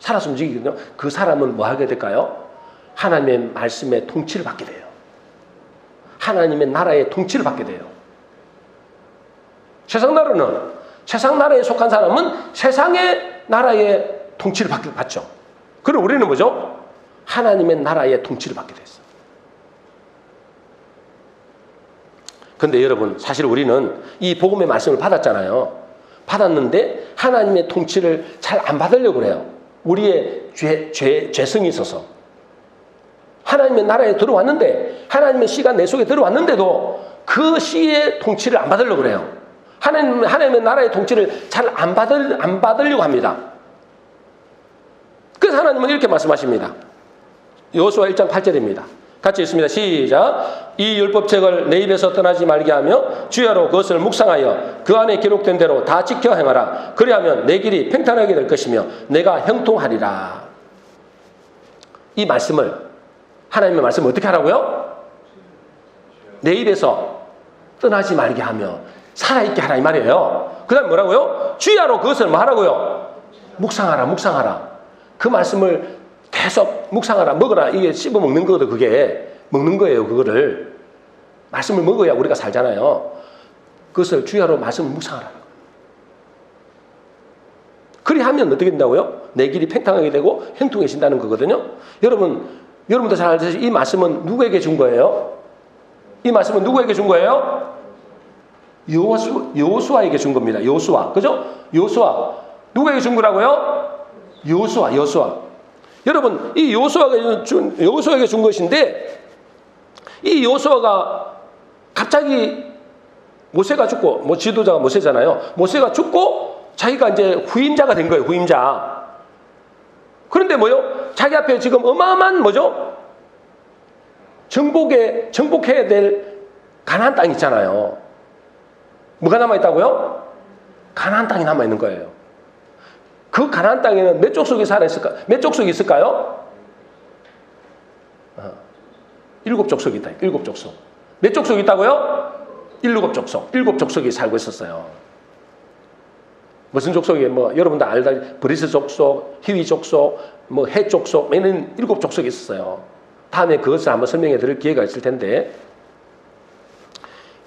살아서 움직이거든요. 그 사람은 뭐 하게 될까요? 하나님의 말씀의 통치를 받게 돼요. 하나님의 나라의 통치를 받게 돼요. 세상 나라에 속한 사람은 세상의 나라의 통치를 받죠. 그럼 우리는 뭐죠? 하나님의 나라의 통치를 받게 됐어요. 그런데 여러분, 사실 우리는 이 복음의 말씀을 받았잖아요. 받았는데 하나님의 통치를 잘 안 받으려고 그래요. 우리의 죄성이 있어서. 하나님의 나라에 들어왔는데, 하나님의 씨가 내 속에 들어왔는데도 그 씨의 통치를 안 받으려고 그래요. 하나님의 나라의 통치를 잘 안 받으려고 합니다. 그래서 하나님은 이렇게 말씀하십니다. 여호수아 1장 8절입니다. 같이 읽습니다. 시작. 이 율법책을 내 입에서 떠나지 말게 하며 주야로 그것을 묵상하여 그 안에 기록된 대로 다 지켜 행하라. 그리하면 내 길이 평탄하게 될 것이며 내가 형통하리라. 이 말씀을, 하나님의 말씀을 어떻게 하라고요? 내 입에서 떠나지 말게 하며 살아있게 하라 이 말이에요. 그 다음에 뭐라고요? 주야로 그것을 뭐 하라고요? 묵상하라, 묵상하라. 그 말씀을 계속 묵상하라. 먹어라. 이게 씹어 먹는 거거든. 그게 먹는 거예요. 그거를 말씀을 먹어야 우리가 살잖아요. 그것을 주야로 말씀을 묵상하라. 그리 하면 어떻게 된다고요? 내 길이 팽창하게 되고 형통해진다는 거거든요. 여러분도 잘 알듯이 이 말씀은 누구에게 준 거예요? 이 말씀은 누구에게 준 거예요? 여호수아에게 준 겁니다. 여호수아. 그죠? 여호수아. 누구에게 준 거라고요? 여호수아. 여러분, 이 여호수아에게 준 것인데, 이 여호수아가 갑자기 모세가 죽고, 지도자가 모세잖아요. 모세가 죽고 자기가 이제 후임자가 된 거예요. 후임자. 그런데 뭐요? 자기 앞에 지금 어마어마한 뭐죠? 정복해야 될 가나안 땅 있잖아요. 뭐가 남아있다고요? 가나안 땅이 남아있는 거예요. 그 가나안 땅에는 몇 족속이 살아있을까? 몇 족속이 있을까요? 7족속이 있다. 7족속. 몇 족속이 있다고요? 7족속. 7족속이 살고 있었어요. 무슨 족속이 여러분들 알다 브리스 족속, 히위 족속, 해 족속 이런 7족속이 있었어요. 다음에 그것을 한번 설명해 드릴 기회가 있을 텐데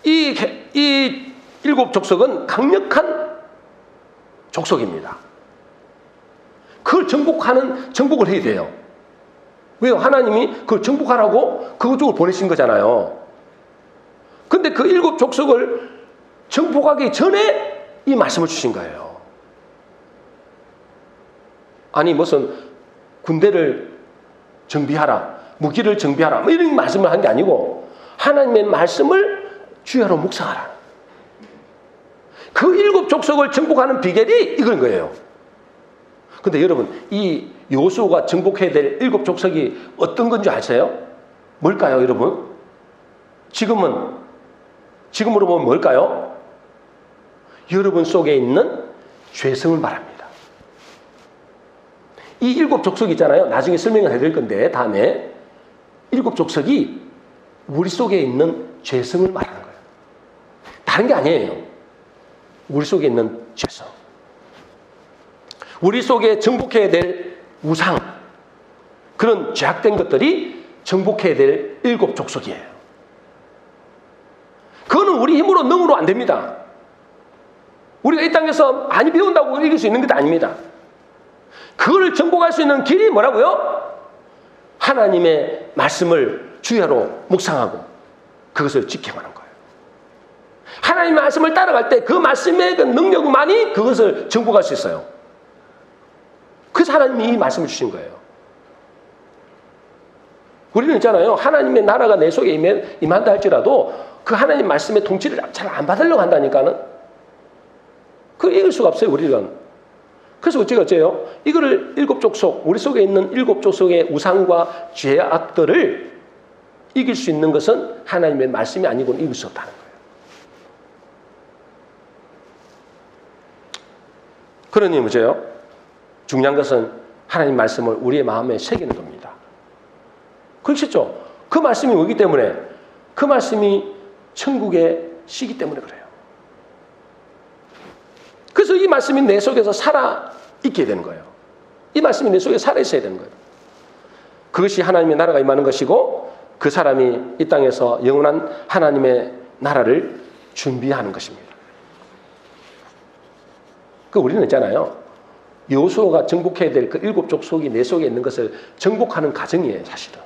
이 7족속은 강력한 족속입니다. 그걸 정복을 해야 돼요. 왜요? 하나님이 그걸 정복하라고 그쪽을 보내신 거잖아요. 근데 그 7족속을 정복하기 전에 이 말씀을 주신 거예요. 아니 무슨 군대를 정비하라, 무기를 정비하라 이런 말씀을 한 게 아니고 하나님의 말씀을 주야로 묵상하라. 그 7족속을 정복하는 비결이 이건 거예요. 근데 여러분 이 여호수아가 정복해야 될 7족속이 어떤 건지 아세요? 뭘까요 여러분? 지금으로 보면 뭘까요? 여러분 속에 있는 죄성을 말합니다. 이 7족속 있잖아요. 나중에 설명을 해드릴 건데 다음에 7족속이 우리 속에 있는 죄성을 말하는 거예요. 다른 게 아니에요. 우리 속에 있는 죄성. 우리 속에 정복해야 될 우상, 그런 죄악된 것들이 정복해야 될 7족속이에요. 그거는 우리 힘으로 능으로 안 됩니다. 우리가 이 땅에서 많이 배운다고 이길 수 있는 것도 아닙니다. 그걸 정복할 수 있는 길이 뭐라고요? 하나님의 말씀을 주야로 묵상하고 그것을 지켜가는 거예요. 하나님의 말씀을 따라갈 때 그 말씀의 그 능력만이 그것을 정복할 수 있어요. 그래서 하나님이 이 말씀을 주신 거예요. 우리는 있잖아요. 하나님의 나라가 내 속에 임한다 할지라도 그 하나님 말씀의 통치를 잘 안 받으려고 한다니까는 그걸 이길 수가 없어요. 우리는. 그래서 어째요? 이거를 7족속, 우리 속에 있는 7족속의 우상과 죄악들을 이길 수 있는 것은 하나님의 말씀이 아니고는 이길 수 없다는 거예요. 그러니 뭐죠? 중요한 것은 하나님 말씀을 우리의 마음에 새기는 겁니다. 그렇죠? 그 말씀이 오기 때문에 그 말씀이 천국의 시기 때문에 그래요. 그래서 이 말씀이 내 속에서 살아있게 되는 거예요. 이 말씀이 내 속에 살아있어야 되는 거예요. 그것이 하나님의 나라가 임하는 것이고 그 사람이 이 땅에서 영원한 하나님의 나라를 준비하는 것입니다. 우리는 있잖아요. 여호수아가 정복해야 될 그 7족속이 내 속에 있는 것을 정복하는 과정이에요. 사실은.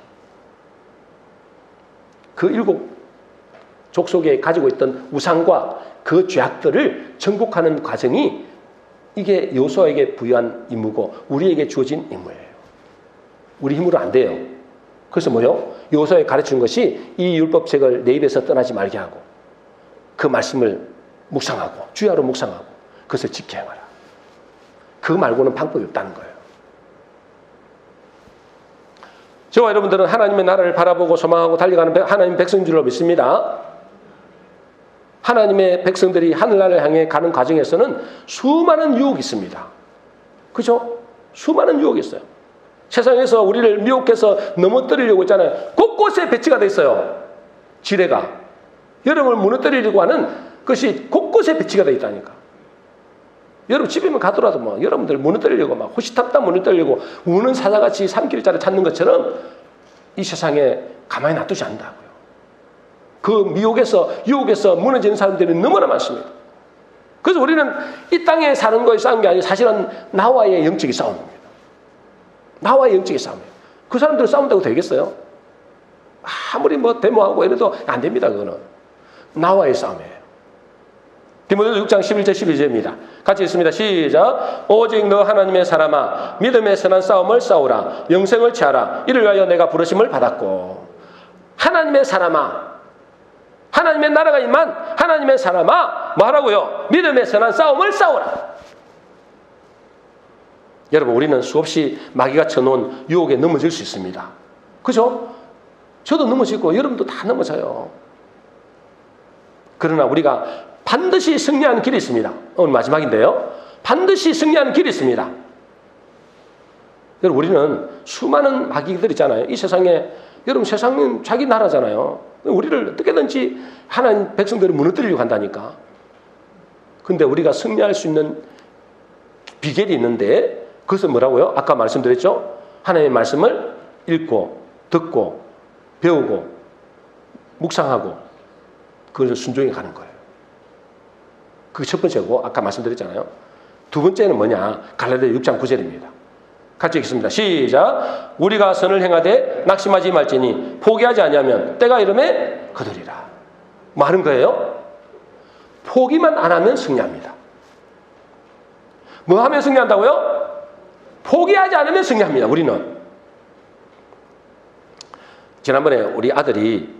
그 7족속에 가지고 있던 우상과 그 죄악들을 정복하는 과정이 이게 여호수아에게 부여한 임무고 우리에게 주어진 임무예요. 우리 힘으로 안 돼요. 그래서 뭐요? 여호수아에 가르치는 것이 이 율법책을 내 입에서 떠나지 말게 하고 그 말씀을 묵상하고 주야로 묵상하고 그것을 지켜 행하라. 그거 말고는 방법이 없다는 거예요. 저와 여러분들은 하나님의 나라를 바라보고 소망하고 달려가는 하나님 백성인 줄로 믿습니다. 하나님의 백성들이 하늘나라를 향해 가는 과정에서는 수많은 유혹이 있습니다. 그죠? 수많은 유혹이 있어요. 세상에서 우리를 미혹해서 넘어뜨리려고 있잖아요. 곳곳에 배치가 돼 있어요. 지뢰가. 여러분을 무너뜨리려고 하는 것이 곳곳에 배치가 되어 있다니까. 여러분 집에만 가더라도 뭐 여러분들 무너뜨리려고 막 호시탐탐 무너뜨리려고 우는 사자같이 산길자를 찾는 것처럼 이 세상에 가만히 놔두지 않는다고요. 그 유혹에서 무너지는 사람들이 너무나 많습니다. 그래서 우리는 이 땅에 사는 거에 싸운 게 아니라 사실은 나와의 영적인 싸움입니다. 나와의 영적인 싸움이에요. 그 사람들은 싸운다고 되겠어요? 아무리 뭐 데모하고 이래도 안 됩니다. 그거는 나와의 싸움이에요. 디모데후서 6장 11절 12절입니다. 같이 읽습니다. 시작. 오직 너 하나님의 사람아 믿음의 선한 싸움을 싸우라. 영생을 취하라. 이를 위하여 내가 부르심을 받았고. 하나님의 사람아, 하나님의 나라가 임한 하나님의 사람아, 뭐 하라고요? 믿음의 선한 싸움을 싸우라. 여러분, 우리는 수없이 마귀가 쳐놓은 유혹에 넘어질 수 있습니다. 그죠? 저도 넘어지고 여러분도 다 넘어져요. 그러나 우리가 반드시 승리하는 길이 있습니다. 오늘 마지막인데요. 반드시 승리하는 길이 있습니다. 여러분, 우리는 수많은 마귀들 있잖아요. 이 세상에, 여러분, 세상은 자기 나라잖아요. 우리를 어떻게든지 하나님 백성들을 무너뜨리려고 한다니까. 근데 우리가 승리할 수 있는 비결이 있는데, 그것은 뭐라고요? 아까 말씀드렸죠? 하나님의 말씀을 읽고, 듣고, 배우고, 묵상하고, 그것을 순종해 가는 거예요. 그게 첫 번째고, 아까 말씀드렸잖아요. 두 번째는 뭐냐? 갈라디아 6장 9절입니다. 같이 읽겠습니다. 시작. 우리가 선을 행하되 낙심하지 말지니 포기하지 아니하면 때가 이름에 거두리라. 뭐 하는 거예요? 포기만 안 하면 승리합니다. 뭐 하면 승리한다고요? 포기하지 않으면 승리합니다. 우리는. 지난번에 우리 아들이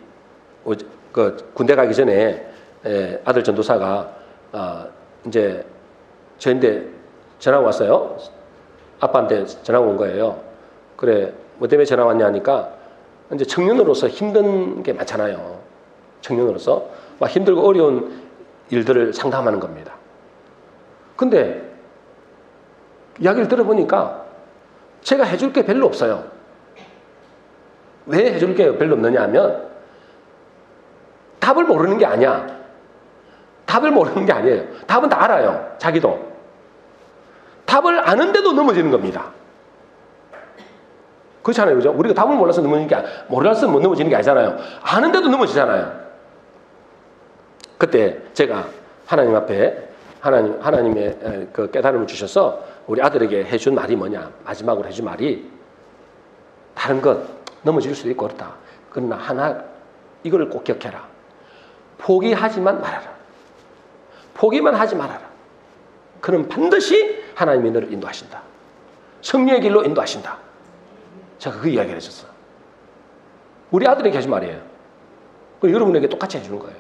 그 군대 가기 전에 아들 전도사가 이제 저한테 전화가 왔어요. 아빠한테 전화가 온 거예요. 그래, 뭐 때문에 전화 왔냐 하니까 이제 청년으로서 힘든 게 많잖아요. 청년으로서 막 힘들고 어려운 일들을 상담하는 겁니다. 근데 이야기를 들어보니까 제가 해줄 게 별로 없어요. 왜 해줄 게 별로 없느냐 하면 답을 모르는 게 아니야. 답을 모르는 게 아니에요. 답은 다 알아요. 자기도. 답을 아는데도 넘어지는 겁니다. 그렇잖아요. 그죠? 우리가 답을 몰라서 넘어지는 게, 몰라서 못 넘어지는 게 아니잖아요. 아는데도 넘어지잖아요. 그때 제가 하나님 앞에, 하나님의 그 깨달음을 주셔서 우리 아들에게 해준 말이 뭐냐. 마지막으로 해준 말이, 다른 것 넘어질 수도 있고 그렇다. 그러나 하나, 이걸 꼭 기억해라. 포기하지만 말아라. 포기만 하지 말아라. 그럼 반드시 하나님이 너를 인도하신다. 승리의 길로 인도하신다. 제가 그 이야기를 해줬어요. 우리 아들에게 하신 말이에요. 여러분에게 똑같이 해주는 거예요.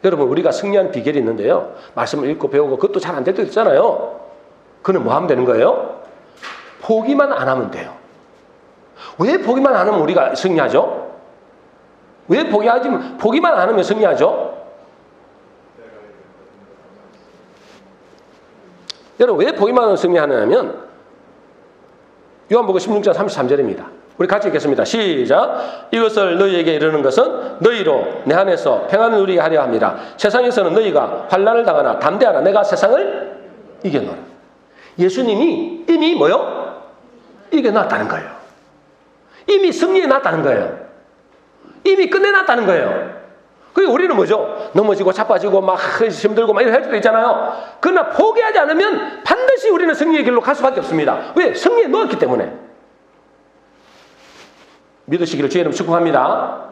여러분, 우리가 승리한 비결이 있는데요. 말씀을 읽고 배우고 그것도 잘 안 될 때도 있잖아요. 그는 뭐 하면 되는 거예요? 포기만 안 하면 돼요. 왜 포기만 안 하면 우리가 승리하죠? 왜 포기만 안 하면 승리하죠? 여러분, 왜 포기만 하면 승리하냐면 요한복음 16장 33절입니다. 우리 같이 읽겠습니다. 시작. 이것을 너희에게 이르는 것은 너희로 내 안에서 평안을 누리게 하려 합니다. 세상에서는 너희가 환난을 당하나 담대하라. 내가 세상을 이겨노라. 예수님이 이미 뭐요? 이겨놨다는 거예요. 이미 승리해놨다는 거예요. 이미 끝내놨다는 거예요. 그리고 우리는 뭐죠? 넘어지고 자빠지고 막 힘들고 막 이런 할 수도 있잖아요. 그러나 포기하지 않으면 반드시 우리는 승리의 길로 갈 수밖에 없습니다. 왜? 승리에 놓았기 때문에. 믿으시기를 주의 이름 축복합니다.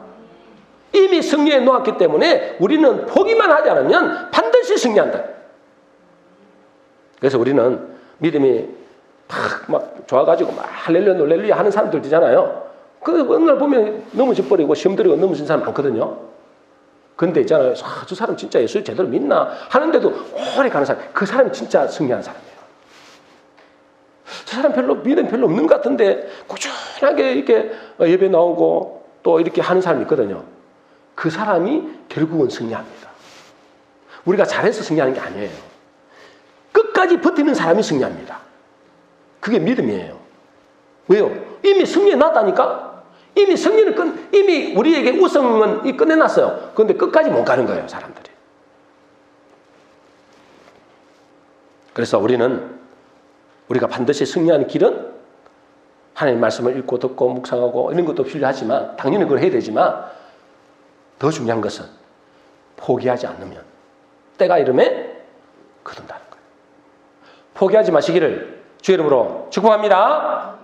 이미 승리에 놓았기 때문에 우리는 포기만 하지 않으면 반드시 승리한다. 그래서 우리는 믿음이 막 좋아가지고 막 할렐루야 하는 사람들 있잖아요. 그 어느 날 보면 넘어져 버리고 시험 들이고 넘어진 사람 많거든요. 근데 있잖아요. 저 사람 진짜 예수 제대로 믿나 하는데도 오래 가는 사람, 그 사람이 진짜 승리하는 사람이에요. 저 사람 믿음 별로 없는 것 같은데 꾸준하게 이렇게 예배 나오고 또 이렇게 하는 사람이 있거든요. 그 사람이 결국은 승리합니다. 우리가 잘해서 승리하는 게 아니에요. 끝까지 버티는 사람이 승리합니다. 그게 믿음이에요. 왜요? 이미 승리해 놨다니까? 이미 승리는 이미 우리에게 우승은 끝내놨어요. 그런데 끝까지 못 가는 거예요, 사람들이. 그래서 우리가 반드시 승리하는 길은 하나님 말씀을 읽고 듣고 묵상하고 이런 것도 필요하지만 당연히 그걸 해야 되지만 더 중요한 것은 포기하지 않으면 때가 이름에 거둔다는 거예요. 포기하지 마시기를 주의 이름으로 축복합니다.